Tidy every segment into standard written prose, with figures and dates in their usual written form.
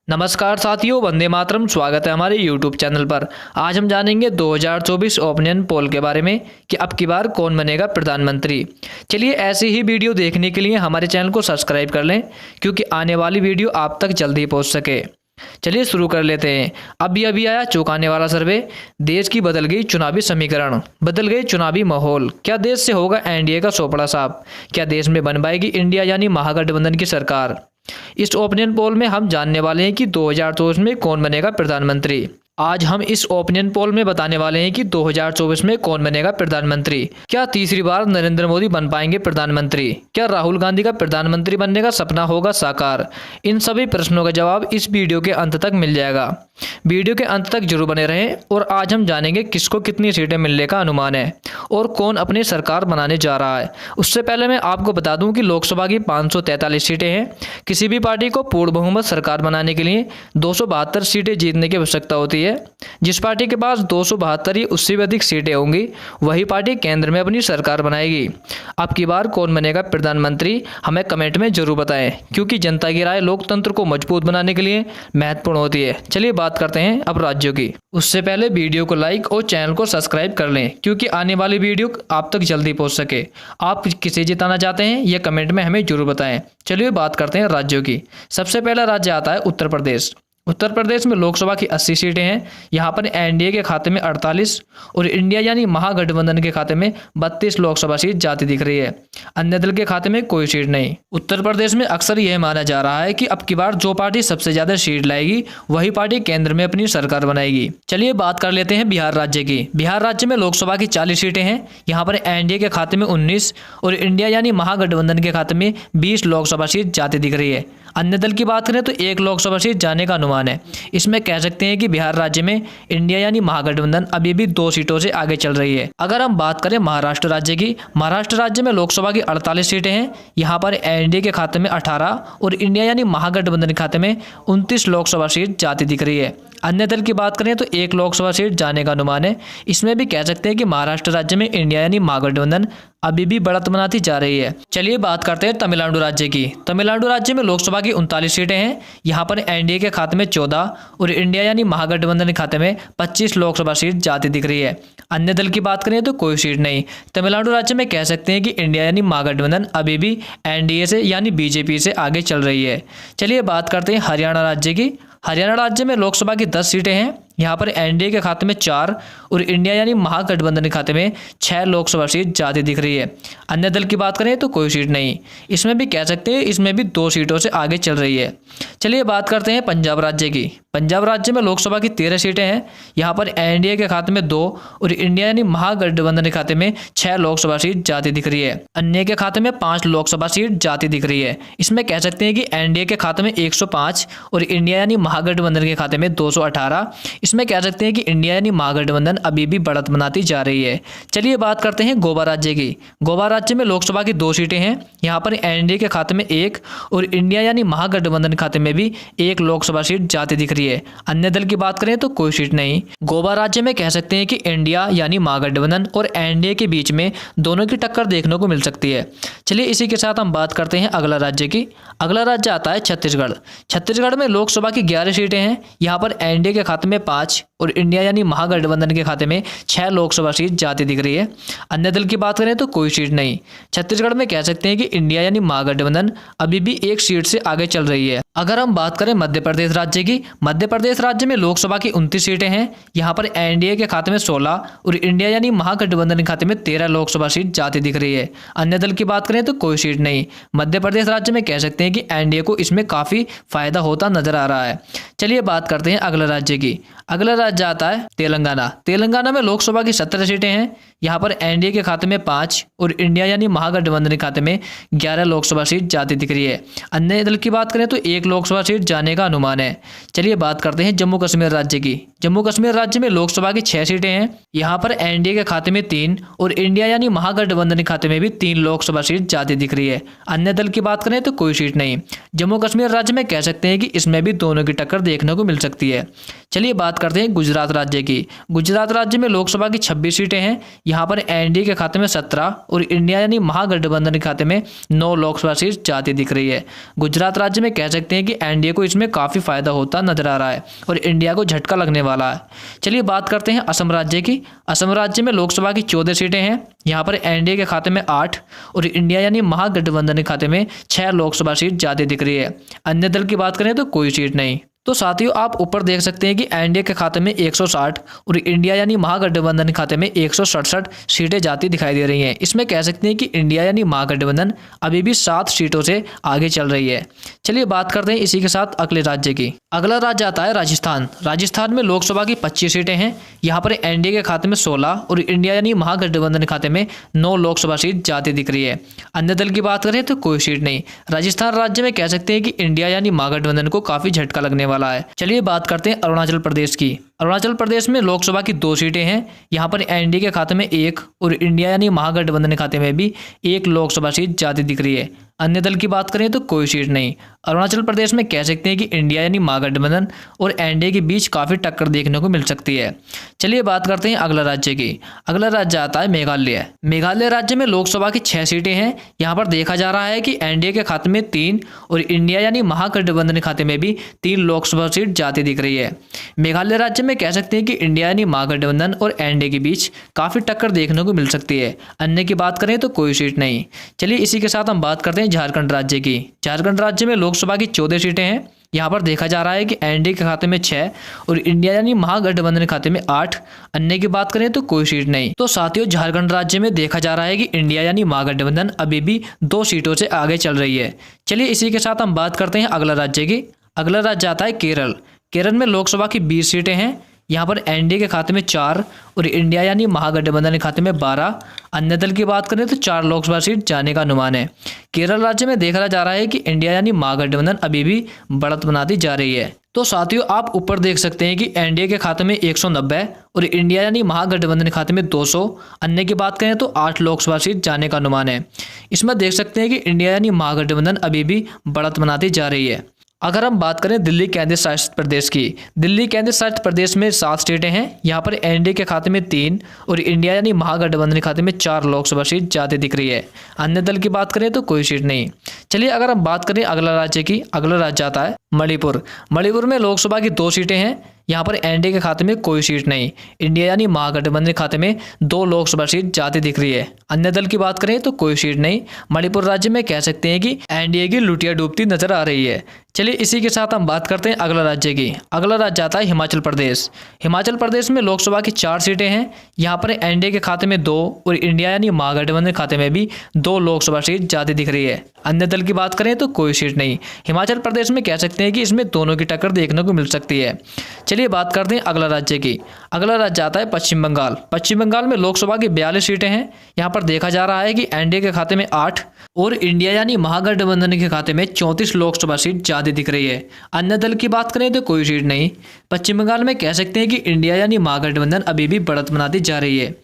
नमस्कार साथियों, वंदे मातरम। स्वागत है हमारे यूट्यूब चैनल पर। आज हम जानेंगे 2024 ओपिनियन पोल के बारे में कि अब की बार कौन बनेगा प्रधानमंत्री। चलिए, ऐसी ही वीडियो देखने के लिए हमारे चैनल को सब्सक्राइब कर लें, क्योंकि आने वाली वीडियो आप तक जल्दी पहुंच सके। चलिए शुरू कर लेते हैं। अभी आया चौंकाने वाला सर्वे। देश की बदल गई चुनावी समीकरण, बदल गई चुनावी माहौल। क्या देश से होगा एनडीए का सोपड़ा साफ? क्या देश में बन पाएगी इंडिया यानी महागठबंधन की सरकार? इस ओपिनियन पोल में हम जानने वाले हैं कि 2024 में कौन बनेगा प्रधानमंत्री। आज हम इस ओपिनियन पोल में बताने वाले हैं कि 2024 में कौन बनेगा प्रधानमंत्री। क्या तीसरी बार नरेंद्र मोदी बन पाएंगे प्रधानमंत्री? क्या राहुल गांधी का प्रधानमंत्री बनने का सपना होगा साकार? इन सभी प्रश्नों का जवाब इस वीडियो के अंत तक मिल जाएगा। वीडियो के अंत तक जरूर बने रहें। और आज हम जानेंगे किसको कितनी सीटें मिलने का अनुमान है और कौन अपनी सरकार बनाने जा रहा है। उससे पहले मैं आपको बता दूं कि लोकसभा की 543 सीटें हैं। किसी भी पार्टी को पूर्ण बहुमत सरकार बनाने के लिए 272 सीटें जीतने की आवश्यकता होती है। जिस पार्टी के पास 272 या उससे भी अधिक सीटें होंगी, वही पार्टी केंद्र में अपनी सरकार बनाएगी। अब की बार कौन बनेगा प्रधानमंत्री, हमें कमेंट में जरूर बताएं, क्योंकि जनता की राय लोकतंत्र को मजबूत बनाने के लिए महत्वपूर्ण होती है। चलिए बात करते हैं अब राज्यों की। उससे पहले वीडियो को लाइक और चैनल को सब्सक्राइब कर लें, क्योंकि आने वाली वीडियो आप तक जल्दी पहुंच सके। आप किसे जिताना चाहते हैं यह कमेंट में हमें जरूर बताएं। चलिए बात करते हैं राज्यों की। सबसे पहला राज्य आता है उत्तर प्रदेश। उत्तर प्रदेश में लोकसभा की 80 सीटें हैं। यहाँ पर एनडीए के खाते में 48 और इंडिया यानी महागठबंधन के खाते में 32 लोकसभा सीट जाती दिख रही है। अन्य दल के खाते में कोई सीट नहीं। उत्तर प्रदेश में अक्सर यह माना जा रहा है कि अब की बार जो पार्टी सबसे ज्यादा सीट लाएगी वही पार्टी केंद्र में अपनी सरकार बनाएगी। चलिए बात कर लेते हैं बिहार राज्य की। बिहार राज्य में लोकसभा की 40 सीटें हैं। यहाँ पर एनडीए के खाते में 19 और इंडिया यानी महागठबंधन के खाते में 20 लोकसभा सीट जाती दिख रही है। अन्य दल की बात करें तो 1 लोकसभा सीट जाने का अनुमान है। इसमें कह सकते हैं कि बिहार राज्य में इंडिया यानी महागठबंधन अभी भी 2 सीटों से आगे चल रही है। अगर हम बात करें महाराष्ट्र राज्य की, महाराष्ट्र राज्य में लोकसभा की 48 सीटें हैं। यहाँ पर एनडीए के खाते में 18 और इंडिया यानी महागठबंधन के खाते में 29 लोकसभा सीट जाती दिख रही है। अन्य दल की बात करें तो 1 लोकसभा सीट जाने का अनुमान है। इसमें भी कह सकते हैं कि महाराष्ट्र राज्य में इंडिया यानी महागठबंधन अभी भी बढ़त बनाती जा रही है। चलिए बात करते हैं तमिलनाडु राज्य की। तमिलनाडु राज्य में लोकसभा की 39 सीटें हैं। यहाँ पर एनडीए के खाते में 14 और इंडिया यानी महागठबंधन के खाते में 25 लोकसभा सीट जाती दिख रही है। अन्य दल की बात करें तो कोई सीट नहीं। तमिलनाडु राज्य में कह सकते हैं कि इंडिया यानी महागठबंधन अभी भी एनडीए से यानी बीजेपी से आगे चल रही है। चलिए बात करते हैं हरियाणा राज्य की। हरियाणा राज्य में लोकसभा की 10 सीटें हैं। यहाँ पर एनडीए के खाते में 4 और इंडिया यानी महागठबंधन के खाते में 6 लोकसभा सीट जाती दिख रही है। अन्य दल की बात करें तो कोई सीट नहीं। इसमें भी कह सकते हैं इसमें भी 2 सीटों से आगे चल रही है। चलिए बात करते हैं पंजाब राज्य की। पंजाब राज्य में लोकसभा की 13 सीटें हैं। यहाँ पर एनडीए के खाते में 2 और इंडिया यानी महागठबंधन के खाते में 6 लोकसभा सीट जाती दिख रही है। अन्य के खाते में 5 लोकसभा सीट जाती दिख रही है। इसमें कह सकते हैं कि एनडीए के खाते में 105 और इंडिया यानी महागठबंधन के खाते में 218। इसमें कह सकते हैं कि इंडिया यानी महागठबंधन अभी भी बढ़त बनाती जा रही है। चलिए बात करते हैं गोवा राज्य की। गोवा राज्य में लोकसभा की 2 सीटें हैं। यहाँ पर एनडीए के खाते में 1 और इंडिया यानी महागठबंधन के खाते में भी 1 लोकसभा सीट जाती दिख रही है। अन्य दल की बात करें तो कोई सीट नहीं। गोवा राज्य में कह सकते हैं कि इंडिया यानी महागठबंधन और एनडीए के बीच में दोनों की टक्कर देखने को मिल सकती है। चलिए इसी के साथ हम बात करते हैं अगला राज्य की। अगला राज्य आता है छत्तीसगढ़। छत्तीसगढ़ में लोकसभा की 11 सीटें हैं। यहाँ पर एनडीए के खाते में 5 और इंडिया यानी महागठबंधन के खाते में 6 लोकसभा सीट जाती दिख रही है। अन्य दल की बात करें तो कोई सीट नहीं। छत्तीसगढ़ में कह सकते हैं कि इंडिया यानी महागठबंधन अभी भी 1 सीट से आगे चल रही है। अगर हम बात करें मध्य प्रदेश राज्य की, मध्य प्रदेश राज्य में लोकसभा की 29 सीटें हैं। यहाँ पर एनडीए के खाते में 16 और इंडिया यानी महागठबंधन के खाते में 13 लोकसभा सीट जाती दिख रही है। अन्य दल की बात करें तो कोई सीट नहीं। मध्य प्रदेश राज्य में कह सकते हैं कि एनडीए को इसमें काफी फायदा होता नजर आ रहा है। चलिए बात करते हैं अगला राज्य की। अगला राज्य आता है तेलंगाना। तेलंगाना में लोकसभा की 17 सीटें हैं। यहाँ पर एनडीए के खाते में 5 और इंडिया यानी महागठबंधन के खाते में 11 लोकसभा सीट जाती दिख रही है। अन्य दल की बात करें तो 1 लोकसभा सीट जाने का अनुमान है। चलिए बात करते हैं जम्मू कश्मीर राज्य की। जम्मू कश्मीर राज्य में लोकसभा की 6 सीटें हैं। यहाँ पर एनडीए के खाते में 3 और इंडिया यानी महागठबंधन के खाते में भी 3 लोकसभा सीट जाती दिख रही है। अन्य दल की बात करें तो कोई सीट नहीं। जम्मू कश्मीर राज्य में कह सकते हैं कि इसमें भी दोनों की टक्कर देखने को मिल सकती है। चलिए बात करते हैं गुजरात राज्य की। गुजरात राज्य में लोकसभा की 26 सीटें हैं। यहाँ पर एनडीए के खाते में 17 और इंडिया यानी महागठबंधन के खाते में 9 लोकसभा सीट जाती दिख रही है। गुजरात राज्य में कह सकते हैं कि एनडीए को इसमें काफ़ी फायदा होता नजर आ रहा है और इंडिया को झटका लगने वाला है। चलिए बात करते हैं असम राज्य की। असम राज्य में लोकसभा की 14 सीटें हैं। यहाँ पर एनडीए के खाते में 8 और इंडिया यानी महागठबंधन के खाते में 6 लोकसभा सीट जाती दिख रही है। अन्य दल की बात करें तो कोई सीट नहीं। तो साथियों आप ऊपर देख सकते हैं कि एनडीए के खाते में 160 और इंडिया यानी महागठबंधन के खाते में 167 सीटें जाती दिखाई दे रही हैं। इसमें कह सकते हैं कि इंडिया यानी महागठबंधन अभी भी 7 सीटों से आगे चल रही है। चलिए बात करते हैं इसी के साथ अगले राज्य की। अगला राज्य आता है राजस्थान। राजस्थान में लोकसभा की 25 सीटें हैं। यहाँ पर एनडीए के खाते में 16 और इंडिया यानी महागठबंधन के खाते में 9 लोकसभा सीट जाती दिख रही है। अन्य दल की बात करें तो कोई सीट नहीं। राजस्थान राज्य में कह सकते हैं कि इंडिया यानी महागठबंधन को काफी झटका लगने वाला है। चलिए बात करते हैं अरुणाचल प्रदेश की। अरुणाचल प्रदेश में लोकसभा की 2 सीटें हैं। यहाँ पर एनडीए के खाते में 1 और इंडिया यानी महागठबंधन के खाते में भी 1 लोकसभा सीट जाती दिख रही है। अन्य दल की बात करें तो कोई सीट नहीं। अरुणाचल प्रदेश में कह सकते हैं कि इंडिया यानी महागठबंधन और एनडीए के बीच काफ़ी टक्कर देखने को मिल सकती है। चलिए बात करते हैं अगला राज्य की। अगला राज्य आता है मेघालय। मेघालय राज्य में लोकसभा की 6 सीटें हैं। यहाँ पर देखा जा रहा है कि एनडीए के खाते में 3 और इंडिया यानी महागठबंधन के खाते में भी 3 लोकसभा सीट जाती दिख रही है। मेघालय राज्य में कह सकते हैं कि इंडिया यानी महागठबंधन और एनडीए के बीच काफ़ी टक्कर देखने को मिल सकती है। अन्य की बात करें तो कोई सीट नहीं। चलिए इसी के साथ हम बात करते हैं झारखंड राज्य की। झारखंड राज्य में लोकसभा की 14 सीटें हैं। यहाँ पर देखा जा रहा है कि एनडीए के खाते में 6 और इंडिया यानी महागठबंधन के खाते में 8। अन्य की बात करें तो कोई सीट नहीं। तो साथियों झारखंड राज्य में देखा जा रहा है कि इंडिया यानी महागठबंधन अभी भी 2 सीटों से आगे चल रही है। चलिए इसी के साथ हम बात करते हैं अगला राज्य की। अगला राज्य आता है केरल। केरल में लोकसभा की 20 सीटें हैं। यहाँ पर एनडीए के खाते में 4 और इंडिया यानी महागठबंधन के खाते में 12। अन्य दल की बात करें तो 4 लोकसभा सीट जाने का अनुमान है। केरल राज्य में देखा जा रहा है कि इंडिया यानी महागठबंधन अभी भी बढ़त बनाती जा रही है। तो साथियों आप ऊपर देख सकते हैं कि एनडीए के खाते में 190 और इंडिया यानी महागठबंधन के खाते में 200। अन्य की बात करें तो 8 लोकसभा सीट जाने का अनुमान है। इसमें देख सकते हैं कि इंडिया यानी महागठबंधन अभी भी बढ़त बनाती जा रही है। अगर हम बात करें दिल्ली केंद्र शासित प्रदेश की। दिल्ली केंद्र शासित प्रदेश में 7 सीटें हैं। यहाँ पर एनडीए के खाते में 3 और इंडिया यानी महागठबंधन के खाते में 4 लोकसभा सीट जाती दिख रही है। अन्य दल की बात करें तो कोई सीट नहीं। चलिए अगर हम बात करें अगला राज्य की। अगला राज्य आता है मणिपुर। मणिपुर में लोकसभा की 2 सीटें हैं। यहाँ पर एनडीए के खाते में कोई सीट नहीं। इंडिया यानी महागठबंधन के खाते में 2 लोकसभा सीट जाती दिख रही है। अन्य दल की बात करें तो कोई सीट नहीं। मणिपुर राज्य में कह सकते हैं कि एनडीए की लुटिया डूबती नजर आ रही है। चलिए इसी के साथ हम बात करते हैं अगला राज्य की। अगला राज्य आता है हिमाचल प्रदेश। हिमाचल प्रदेश में लोकसभा की 4 सीटें हैं। यहाँ पर एनडीए के खाते में 2 और इंडिया यानी महागठबंधन के खाते में भी 2 लोकसभा सीट जाती दिख रही है। अन्य दल की बात करें तो कोई सीट नहीं। हिमाचल प्रदेश में कह सकते हैं कि इसमें दोनों की टक्कर देखने को मिल सकती है। चलिए बात करते हैं अगला राज्य की। अगला राज्य आता है पश्चिम बंगाल। पश्चिम बंगाल में लोकसभा की 42 सीटें हैं। यहाँ पर देखा जा रहा है कि एनडीए के खाते में 8 और इंडिया यानी महागठबंधन के खाते में 34 लोकसभा सीट जाती दिख रही है। अन्य दल की बात करें तो कोई सीट नहीं। पश्चिम बंगाल में कह सकते हैं कि इंडिया यानी महागठबंधन अभी भी बढ़त बनाती जा रही है।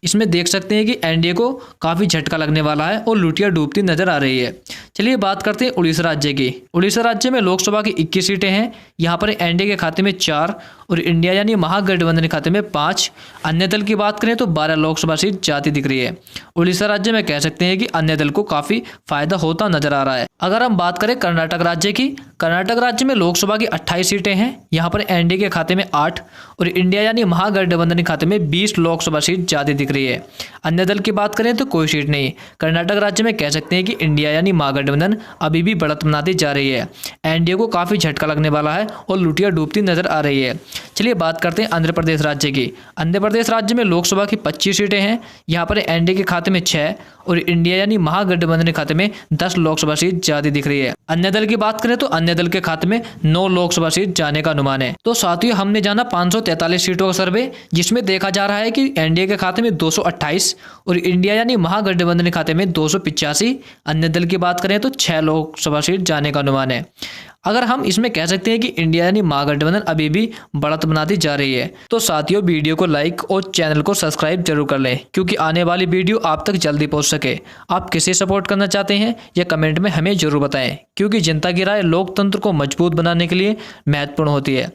इसमें देख सकते हैं कि एनडीए को काफ़ी झटका लगने वाला है और लुटिया डूबती नजर आ रही है। चलिए बात करते हैं उड़ीसा राज्य की। उड़ीसा राज्य में लोकसभा की 21 सीटें हैं। यहाँ पर एनडीए के खाते में 4 और इंडिया यानी महागठबंधन के खाते में 5। अन्य दल की बात करें तो 12 लोकसभा सीट जाती दिख रही है। उड़ीसा राज्य में कह सकते हैं कि अन्य दल को काफ़ी फायदा होता नजर आ रहा है। अगर हम बात करें कर्नाटक राज्य की। कर्नाटक राज्य में लोकसभा की 28 सीटें हैं। यहाँ पर एनडीए के खाते में 8 और इंडिया यानी महागठबंधन के खाते में 20 लोकसभा सीट जाती दिख रही है। अन्य दल की बात करें तो कोई सीट नहीं। कर्नाटक राज्य में कह सकते हैं कि इंडिया यानी महागठबंधन अभी भी बढ़त बनाती जा रही है। एनडीए को काफ़ी झटका लगने वाला है और लुटिया डूबती नजर आ रही है। चलिए बात करते हैं आंध्र प्रदेश राज्य की। आंध्र प्रदेश राज्य में लोकसभा की 25 सीटें हैं। यहाँ पर एनडीए के खाते में 6 और इंडिया यानी महागठबंधन के खाते में 10 लोकसभा सीट जाती दिख रही है। अन्य दल की बात करें तो अन्य दल के खाते में 9 लोकसभा सीट जाने का अनुमान है। तो साथियों हमने जाना 543 सीटों का सर्वे, जिसमें देखा जा रहा है कि एनडीए के खाते में 228 और इंडिया यानी महागठबंधन के खाते में 285। अन्य दल की बात करें तो 6 लोकसभा सीट जाने का अनुमान है। अगर हम इसमें कह सकते हैं कि इंडिया यानी महागठबंधन अभी भी बढ़त बनाती जा रही है। तो साथियों वीडियो को लाइक और चैनल को सब्सक्राइब जरूर कर लें, क्योंकि आने वाली वीडियो आप तक जल्दी पहुंच सके। आप किसे सपोर्ट करना चाहते हैं यह कमेंट में हमें जरूर बताएं, क्योंकि जनता की राय लोकतंत्र को मजबूत बनाने के लिए महत्वपूर्ण होती है।